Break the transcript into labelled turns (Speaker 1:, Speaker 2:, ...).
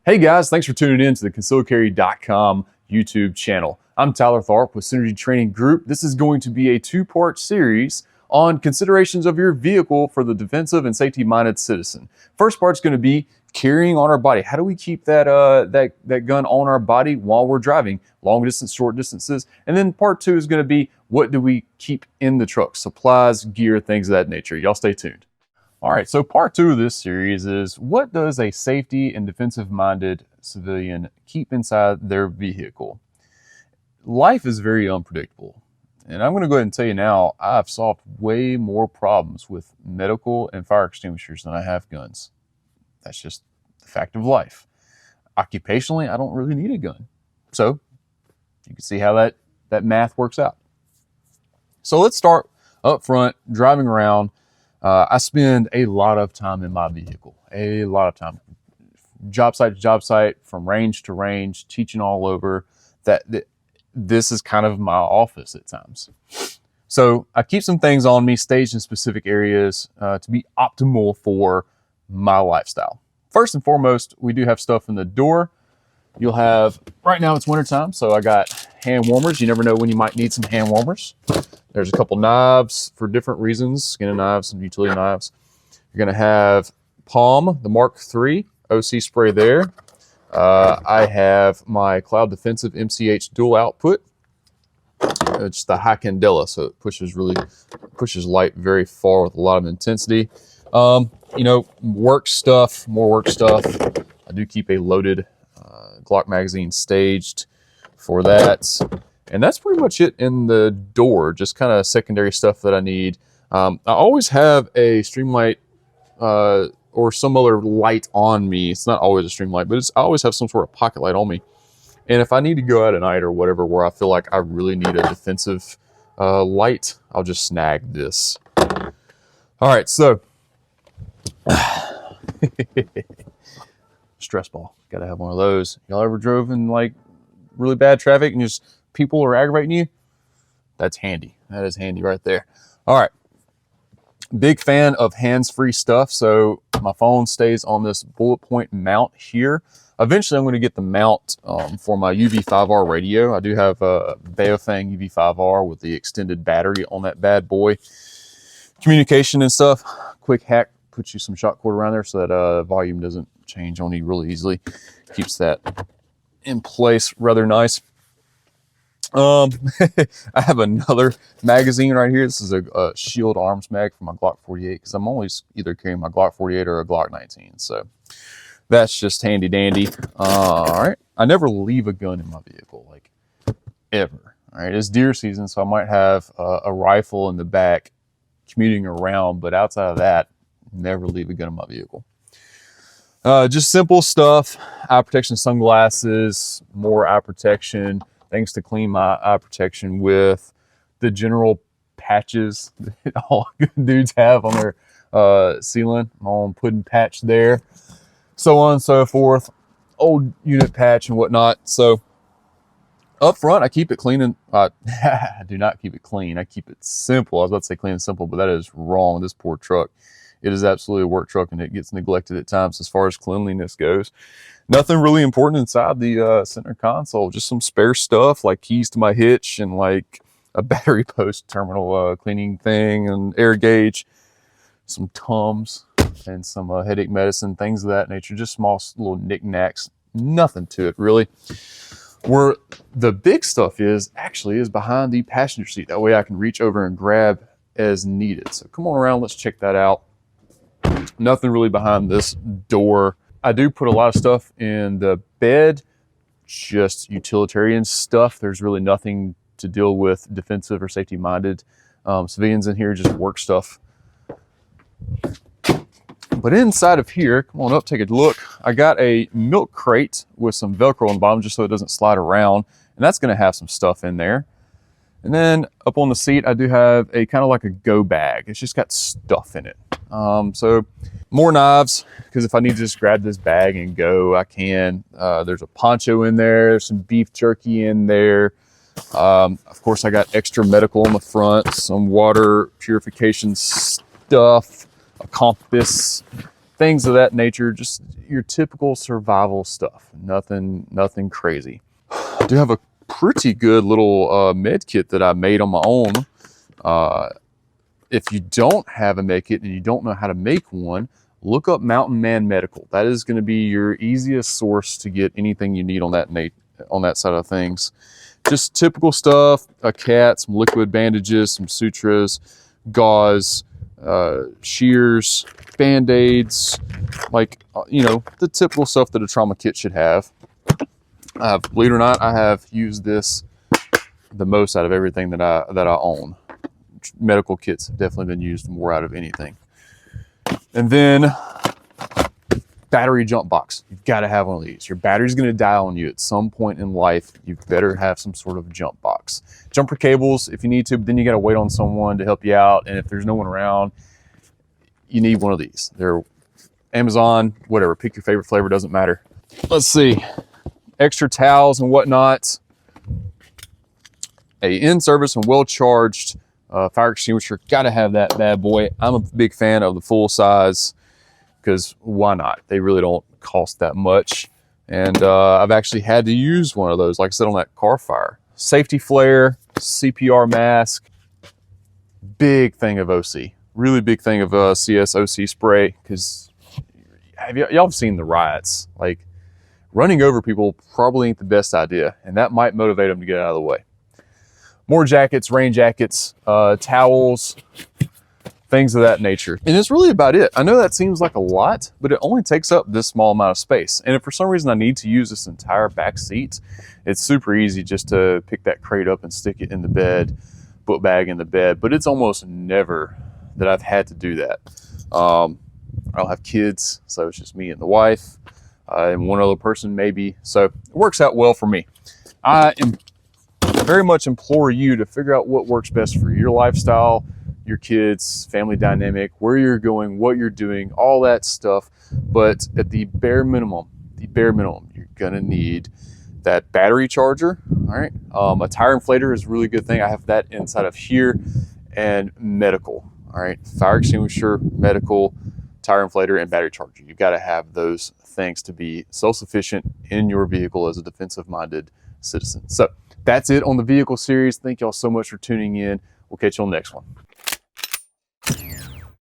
Speaker 1: Hey guys, thanks for tuning in to the ConcealCarry.com YouTube channel. I'm Tyler Tharp with Synergy Training Group. This is going to be a two-part series on considerations of your vehicle for the defensive and safety-minded citizen. First part's going to be carrying on our body. How do we keep that gun on our body while we're driving, long distance, short distances? And then part two is going to be what do we keep in the truck? Supplies, gear, things of that nature. Y'all stay tuned. All right, so part two of this series is what does a safety and defensive-minded civilian keep inside their vehicle? Life is very unpredictable. And I'm going to go ahead and tell you now, I've solved way more problems with medical and fire extinguishers than I have guns. That's just the fact of life. Occupationally, I don't really need a gun. So you can see how that math works out. So let's start up front, driving around. I spend a lot of time in my vehicle, a lot of time, job site to job site, from range to range, teaching all over. This is kind of my office at times. So I keep some things on me staged in specific areas to be optimal for my lifestyle. First and foremost, we do have stuff in the door. You'll have, right now it's wintertime, so I got hand warmers. You never know when you might need some hand warmers. There's a couple knives for different reasons, skinning knives and utility knives. You're going to have Palm, the Mark III OC spray there. I have my Cloud Defensive MCH dual output. It's the high candela, so it pushes light very far with a lot of intensity. More work stuff. I do keep a loaded Glock magazine staged for that. And that's pretty much it in the door, just kind of secondary stuff that I need. I always have a Streamlight or some other light on me. It's not always a Streamlight, but I always have some sort of pocket light on me. And if I need to go out at night or whatever, where I feel like I really need a defensive light, I'll just snag this. All right, so stress ball. Got to have one of those. Y'all ever drove in like really bad traffic and just people are aggravating you? That's handy. That is handy right there. All right. Big fan of hands-free stuff. So my phone stays on this bullet point mount here. Eventually I'm going to get the mount for my UV5R radio. I do have a Baofeng UV5R with the extended battery on that bad boy. Communication and stuff. Quick hack. Puts you some shot cord around there so that volume doesn't change on you really easily. Keeps that in place rather nice. I have another magazine right here. This is a Shield Arms mag for my Glock 48 because I'm always either carrying my Glock 48 or a Glock 19. So that's just handy dandy. All right. I never leave a gun in my vehicle, like ever. All right. It's deer season, so I might have a rifle in the back commuting around, but outside of that, never leave a gun in my vehicle. Just simple stuff. Eye protection, sunglasses, more eye protection, things to clean my eye protection with, the general patches that all good dudes have on their sealant. My own pudding patch there, so on and so forth. Old unit patch and whatnot. So up front, I keep it clean and I do not keep it clean. I keep it simple. I was about to say clean and simple, but that is wrong. This poor truck. It is absolutely a work truck and it gets neglected at times as far as cleanliness goes. Nothing really important inside the center console. Just some spare stuff like keys to my hitch and like a battery post terminal cleaning thing and air gauge, some Tums and some headache medicine, things of that nature. Just small little knickknacks. Nothing to it really. Where the big stuff is behind the passenger seat. That way I can reach over and grab as needed. So come on around, let's check that out. Nothing really behind this door. I do put a lot of stuff in the bed, just utilitarian stuff. There's really nothing to deal with defensive or safety-minded civilians in here, just work stuff. But inside of here, come on up, take a look. I got a milk crate with some Velcro on the bottom just so it doesn't slide around, and that's going to have some stuff in there. And then up on the seat, I do have a kind of like a go bag. It's just got stuff in it. So more knives, because if I need to just grab this bag and go, I can. There's a poncho in there. There's some beef jerky in there. Of course, I got extra medical on the front, some water purification stuff, a compass, things of that nature, just your typical survival stuff. Nothing crazy. I do have a pretty good little med kit that I made on my own. If you don't have a med kit and you don't know how to make one, look up Mountain Man Medical. That is going to be your easiest source to get anything you need on that side of things. Just typical stuff: a cat, some liquid bandages, some sutras, gauze, shears, band-aids, like, you know, the typical stuff that a trauma kit should have. Believe it or not, I have used this the most out of everything that I own. Medical kits have definitely been used more out of anything. And then battery jump box. You've got to have one of these. Your battery's going to die on you at some point in life. You better have some sort of jump box. Jumper cables, if you need to, but then you got to wait on someone to help you out. And if there's no one around, you need one of these. They're Amazon, whatever. Pick your favorite flavor, doesn't matter. Let's see. Extra towels and whatnot. A in-service and well-charged fire extinguisher. Got to have that bad boy. I'm a big fan of the full size, because why not? They really don't cost that much. And I've actually had to use one of those, like I said, on that car fire. Safety flare, CPR mask, big thing of OC. Really big thing of CS OC spray, because y'all have seen the riots. Like, running over people probably ain't the best idea, and that might motivate them to get out of the way. More jackets, rain jackets, towels, things of that nature. And it's really about it. I know that seems like a lot, but it only takes up this small amount of space. And if for some reason I need to use this entire back seat, it's super easy just to pick that crate up and stick it in the bed, book bag in the bed. But it's almost never that I've had to do that. I don't have kids, so it's just me and the wife, and one other person maybe. So it works out well for me. I very much implore you to figure out what works best for your lifestyle, your kids, family dynamic, where you're going, what you're doing, all that stuff. But at the bare minimum, you're gonna need that battery charger. All right, a tire inflator is a really good thing. I have that inside of here. And medical. All right, fire extinguisher, medical, tire inflator, and battery charger. You've got to have those things to be self-sufficient in your vehicle as a defensive-minded citizen. So that's it on the vehicle series. Thank y'all so much for tuning in. We'll catch you on the next one.